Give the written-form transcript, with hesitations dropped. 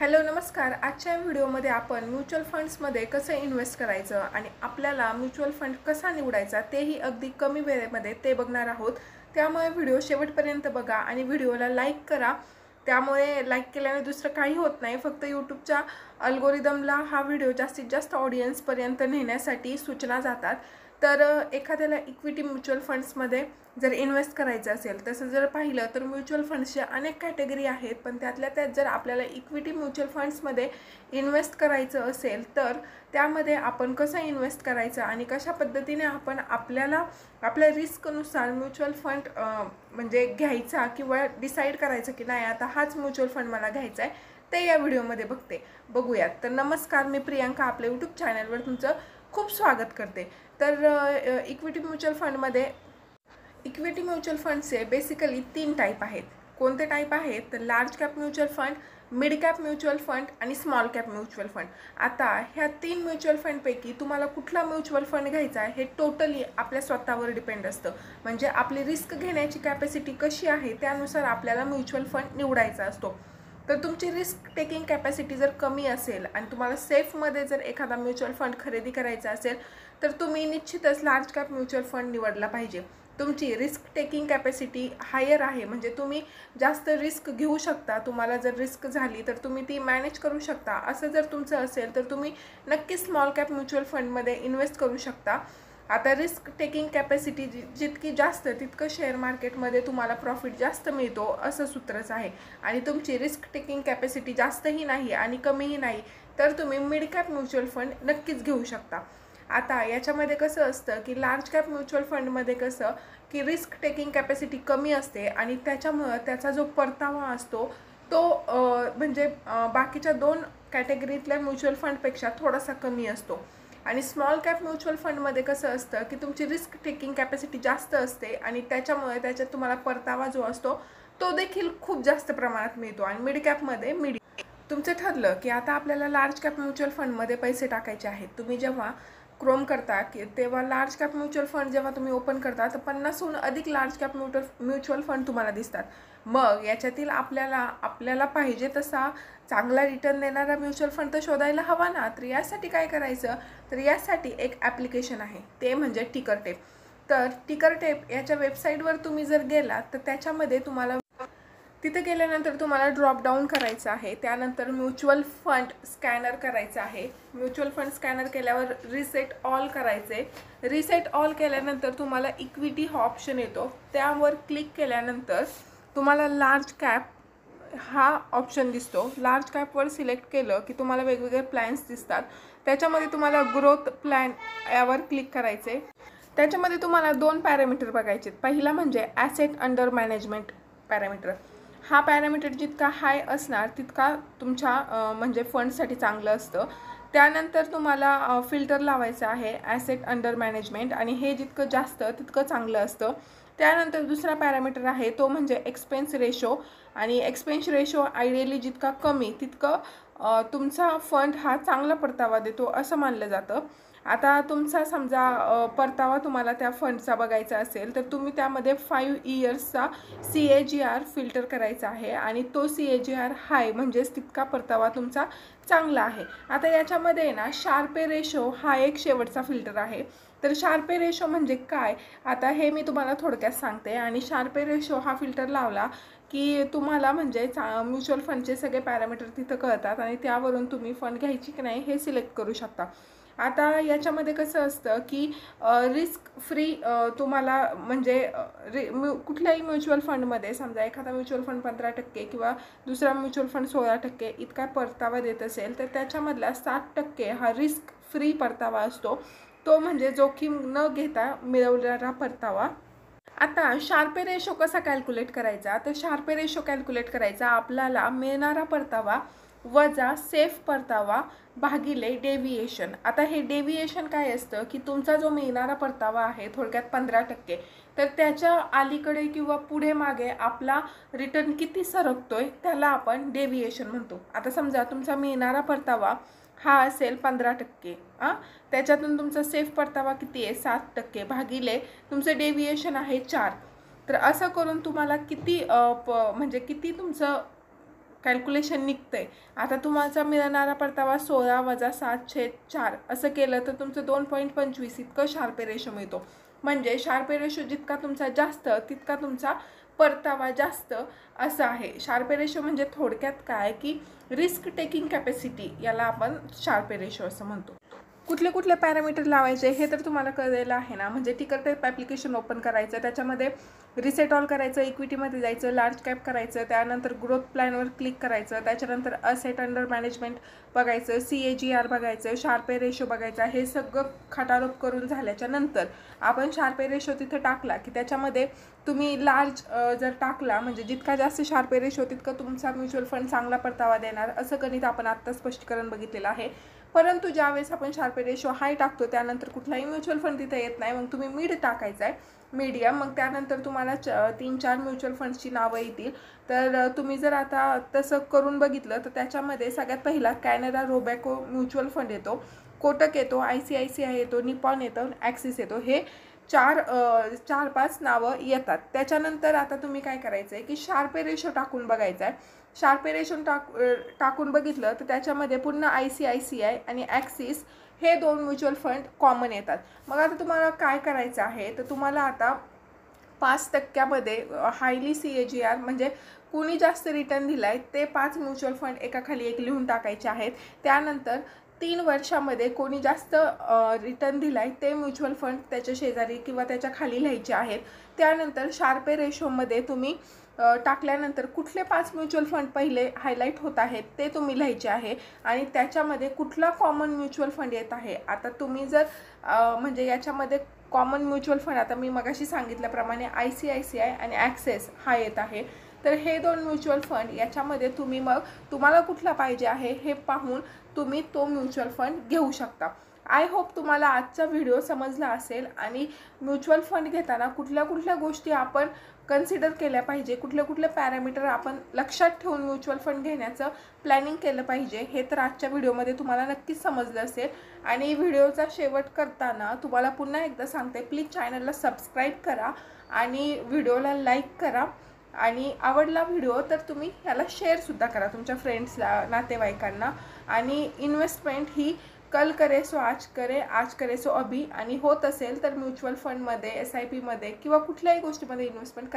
Hello नमस्कार. आजच्या व्हिडिओमध्ये आपण म्युच्युअल फंड्समध्ये कसं इन्व्हेस्ट करायचं आणि आपल्याला म्युच्युअल फंड कसा निवडायचा तेही अगदी कमी वेळेमध्ये ते बघणार आहोत. त्यामुळे व्हिडिओ शेवटपर्यंत बघा आणि व्हिडिओला लाईक करा. त्यामुळे लाईक केल्याने दुसरं काही होत नाही, फक्त यूट्यूबच्या अल्गोरिदमला हा व्हिडिओ जास्तीत जास्त ऑडियन्सपर्यंत नेण्यासाठी सूचना जातात. तर एखाद्याला इक्विटी म्युच्युअल फंड्समध्ये जर इन्व्हेस्ट करायचं असेल, तसं जर पाहिलं तर म्युच्युअल फंड्सच्या अनेक कॅटेगरी आहेत, पण त्यातल्या त्यात जर आपल्याला इक्विटी म्युच्युअल फंड्समध्ये इन्व्हेस्ट करायचं असेल तर त्यामध्ये आपण कसं इन्व्हेस्ट करायचं आणि कशा पद्धतीने आपण आपल्या रिस्कनुसार म्युच्युअल फंड म्हणजे घ्यायचा किंवा डिसाईड करायचं की नाही आता हाच म्युच्युअल फंड मला घ्यायचा आहे, ते या व्हिडिओमध्ये बघूयात. तर नमस्कार, मी प्रियांका आपल्या यूट्यूब चॅनलवर तुमचं खूप स्वागत करते. तर इक्विटी म्युच्युअल फंडचे बेसिकली 3 टाईप आहेत. कोणते टाईप आहेत तर large cap mutual fund, mid cap mutual fund आणि स्मॉल कॅप म्युच्युअल फंड. आता ह्या 3 म्युच्युअल फंडपैकी तुम्हाला कुठला म्युच्युअल फंड घ्यायचा आहे हे टोटली आपल्या स्वतःवर डिपेंड असतं. म्हणजे आपली रिस्क घेण्याची कॅपॅसिटी कशी आहे त्यानुसार आपल्याला म्युच्युअल फंड निवडायचा असतो. तर तुमची रिस्क टेकिंग कॅपॅसिटी जर कमी असेल आणि तुम्हाला सेफमध्ये जर एखादा म्युच्युअल फंड खरेदी करायचा असेल तर तुम्ही निश्चितच लार्ज कॅप म्युच्युअल फंड निवडला पाहिजे. तुमची रिस्क टेकिंग कॅपॅसिटी हायर आहे, म्हणजे तुम्ही जास्त रिस्क घेऊ शकता. तुम्हाला जर रिस्क झाली तर तुम्ही ती मॅनेज करू शकता. असं जर तुमचं असेल तर तुम्ही नक्कीच स्मॉल कॅप म्युच्युअल फंडमध्ये इन्व्हेस्ट करू शकता. आता रिस्क टेकिंग कॅपॅसिटी जितकी जास्त तितकं शेअर मार्केटमध्ये तुम्हाला प्रॉफिट जास्त मिळतो असं सूत्रच आहे. आणि तुमची रिस्क टेकिंग कॅपॅसिटी जास्तही नाही आणि कमीही नाही तर तुम्ही मिड कॅप म्युच्युअल फंड नक्कीच घेऊ शकता. आता याच्यामध्ये कसं असतं की लार्ज कॅप म्युच्युअल फंडमध्ये कसं की रिस्क टेकिंग कॅपॅसिटी कमी असते आणि त्याच्यामुळं त्याचा जो परतावा असतो तो म्हणजे बाकीच्या 2 कॅटेगरीतल्या म्युच्युअल फंडपेक्षा थोडासा कमी असतो. आणि स्मॉल कॅप म्युच्युअल फंडमध्ये कसं असतं की तुमची रिस्क टेकिंग कॅपॅसिटी जास्त असते आणि त्याच्यामुळे त्याच्यात तुम्हाला परतावा जो असतो तो देखील खूप जास्त प्रमाणात मिळतो. आणि मिड कॅपमध्ये तुमचं ठरलं की आता आपल्याला लार्ज कॅप म्युच्युअल फंडमध्ये पैसे टाकायचे आहेत. तुम्ही जेव्हा क्रोम करता की तेव्हा लार्ज कॅप म्युच्युअल फंड जेव्हा तुम्ही ओपन करता तर 50हून अधिक लार्ज कॅप म्युच्युअल फंड तुम्हाला दिसतात. मग याच्यातील आपल्याला पाहिजे तसा चांगला रिटर्न देणारा म्युच्युअल फंड तर शोधायला हवा ना. तर यासाठी काय करायचं तर यासाठी एक ॲप्लिकेशन आहे, ते म्हणजे टिकरटेप. तर टिकरटेप याच्या वेबसाईटवर तुम्ही जर गेलात तर त्याच्यामध्ये तिथे गेल्यानंतर तुम्हाला ड्रॉप डाऊन करायचं आहे. त्यानंतर म्युच्युअल फंड स्कॅनर करायचं आहे. म्युच्युअल फंड स्कॅनर केल्यावर रिसेट ऑल करायचे. रिसेट ऑल केल्यानंतर तुम्हाला इक्विटी हा ऑप्शन येतो, त्यावर क्लिक केल्यानंतर तुम्हाला लार्ज कॅप हा ऑप्शन दिसतो. लार्ज कॅपवर सिलेक्ट केलं की तुम्हाला वेगवेगळे प्लॅन्स दिसतात. त्याच्यामध्ये तुम्हाला ग्रोथ प्लॅन यावर क्लिक करायचे. त्याच्यामध्ये तुम्हाला 2 पॅरामीटर बघायचे. पहिला म्हणजे ॲसेट अंडर मॅनेजमेंट पॅरामीटर. हा पॅरामीटर जितका हाय असणार तितका तुमच्या म्हणजे फंडसाठी चांगलं असतं. त्यानंतर तुम्हाला फिल्टर लावायचं आहे ॲसेट अंडर मॅनेजमेंट आणि हे जितकं जास्त तितकं चांगलं असतं. त्यानंतर दुसरा पॅरामीटर आहे तो म्हणजे एक्सपेन्स रेशो. आणि एक्सपेन्स रेशो आयडियली जितका कमी तितकं तुमचा फंड हा चांगला परतावा देतो असं मानलं जातं. आता तुमचा समजा परतावा तुम्हाला त्या फंडचा बघायचा असेल तर तुम्ही त्यामध्ये 5 इयर्सचा CAGR फिल्टर करायचा आहे आणि तो CAGR हाय म्हणजेच तितका परतावा तुमचा चांगला आहे. आता याच्यामध्ये ना शार्पे रेशो हा एक शेवटचा फिल्टर आहे. तर शार्पे रेशो म्हणजे काय आता हे मी तुम्हाला थोडक्यात सांगते. आणि शार्पे रेशो हा फिल्टर लावला की तुम्हाला म्हणजे म्युच्युअल फंडचे सगळे पॅरामीटर तिथं कळतात आणि त्यावरून तुम्ही फंड घ्यायची की नाही हे सिलेक्ट करू शकता. आता याच्यामध्ये कसं असतं की रिस्क फ्री तुम्हाला म्हणजे कुठल्याही म्युच्युअल फंडमध्ये समजा एखादा म्युच्युअल फंड 15% किंवा दुसरा म्युच्युअल फंड 16% इतका परतावा देत असेल तर त्याच्यामधला 7% हा रिस्क फ्री परतावा असतो, तो म्हणजे जोखीम न घेता मिळवलेला परतावा. आता शार्पे रेशो कसा कॅल्क्युलेट करायचा तर शार्पे रेशो कॅल्क्युलेट करायचा आपल्याला मिळणारा परतावा वजा सेफ परतावा भागिले डेव्हिएशन. आता हे डेव्हिएशन काय असतं की तुमचा जो मिळणारा परतावा आहे थोडक्यात 15%, तर त्याच्या अलीकडे किंवा पुढे मागे आपला रिटर्न किती सरकतोय त्याला आपण डेव्हिएशन म्हणतो. आता समजा तुमचा मिळणारा परतावा हा असेल 15%, त्याच्यातून तुमचा सेफ परतावा किती आहे 7% भागिले तुमचं डेव्हिएशन आहे 4. तर असं करून तुम्हाला किती म्हणजे किती तुमचं कॅल्क्युलेशन निघतंय. आता तुम्हाला मिळणारा परतावा 16 वजा 7/4 असं केलं तर तुमचं 2.25 इतकं शार्पे रेशो मिळतो. म्हणजे शार्पे रेशो जितका तुमचा जास्त तितका तुमचा परतावा जास्त असं आहे. शार्पे रेशो म्हणजे थोडक्यात काय की रिस्क टेकिंग कॅपॅसिटी, याला आपण शार्पे रेशो असं म्हणतो. कुठले कुठले पॅरामीटर लावायचे हे तर तुम्हाला कळलेलं आहे ना. म्हणजे टिकर टेप ॲप्लिकेशन ओपन करायचं, त्याच्यामध्ये रिसेट ऑल करायचं, इक्विटीमध्ये जायचं, लार्ज कॅप करायचं, त्यानंतर ग्रोथ प्लॅनवर क्लिक करायचं, त्याच्यानंतर असेट अंडर मॅनेजमेंट बघायचं, CAGR बघायचं, शार्पे रेशो बघायचा. हे सगळं खटारोप करून झाल्याच्या नंतर आपण शार्पे रेशो तिथं टाकला की त्याच्यामध्ये तुम्ही लार्ज जर टाकला म्हणजे जितका जास्त शार्पे रेशो तितकं तुमचा म्युच्युअल फंड चांगला परतावा देणार, असं गणित आपण आत्ता स्पष्टीकरण बघितलेलं आहे. परंतु ज्यावेळेस आपण शार्पे रेशो हाय टाकतो त्यानंतर कुठलाही म्युच्युअल फंड तिथे येत नाही. मग तुम्ही मिड टाकायचा आहे, मीडियम. मग त्यानंतर तुम्हाला 3-4 म्युच्युअल फंड्सची नावं येतील. तर तुम्ही जर आता तसं करून बघितलं तर त्याच्यामध्ये सगळ्यात पहिला कॅनरा रोबॅको म्युच्युअल फंड येतो, कोटक येतो, ICICI येतो, निपॉन येतो, ॲक्सिस येतो. हे 4-5 नावं येतात. त्याच्यानंतर आता तुम्ही काय करायचं आहे की शार्पे रेशो टाकून बघायचं आहे. शार्पे रेशो टाकून बघितलं तर त्याच्यामध्ये पुन्हा ICICI आणि ॲक्सिस हे 2 म्युच्युअल फंड कॉमन येतात. मग आता तुम्हाला काय करायचं आहे तर तुम्हाला आता 5% हायली CAGR म्हणजे कुणी जास्त रिटर्न दिला आहे ते 5 म्युच्युअल फंड एकाखाली एक लिहून टाकायचे आहेत. त्यानंतर 3 वर्षामध्ये कोणी जास्त रिटर्न दिला आहे ते म्युच्युअल फंड त्याच्या शेजारी किंवा त्याच्या खाली लिहायचे आहेत. त्यानंतर शार्पे रेशोमध्ये तुम्ही टाकल्यानंतर कुठले 5 म्युच्युअल फंड पहिले हायलाईट होत आहेत ते तुम्ही लिहायचे आहे आणि त्याच्यामध्ये कुठला कॉमन म्युच्युअल फंड येत आहे. आता तुम्ही जर म्हणजे याच्यामध्ये कॉमन म्युच्युअल फंड आता मी मगाशी सांगितल्याप्रमाणे ICICI आणि ॲक्सिस हा येत आहे. तर हे 2 म्युच्युअल फंड याच्यामध्ये तुम्ही मग तुम्हाला कुठला पाहिजे आहे हे पाहून तुम्ही तो म्युच्युअल फंड घेऊ शकता. आय होप तुम्हाला आजचा व्हिडिओ समजला असेल आणि म्युच्युअल फंड घेताना कुठल्या कुठल्या गोष्टी आपण कन्सिडर केल्या पाहिजे, कुठले कुठले पॅरामीटर आपण लक्षात ठेवून म्युच्युअल फंड घेण्याचं प्लॅनिंग केलं पाहिजे हे तर आजच्या व्हिडिओमध्ये तुम्हाला नक्कीच समजलं असेल. आणि व्हिडिओचा शेवट करताना तुम्हाला पुन्हा एकदा सांगते, प्लीज चॅनलला सबस्क्राईब करा आणि व्हिडिओला लाईक करा. आणि आवडला व्हिडिओ तर तुम्ही ह्याला शेअरसुद्धा करा तुमच्या फ्रेंड्सला, नातेवाईकांना. आणि इन्व्हेस्टमेंट ही कल करे सो आज करे, आज करे सो अभी. आणि होत असेल तर म्युच्युअल फंडमध्ये, SIP मध्ये किंवा कुठल्याही गोष्टीमध्ये इन्व्हेस्टमेंट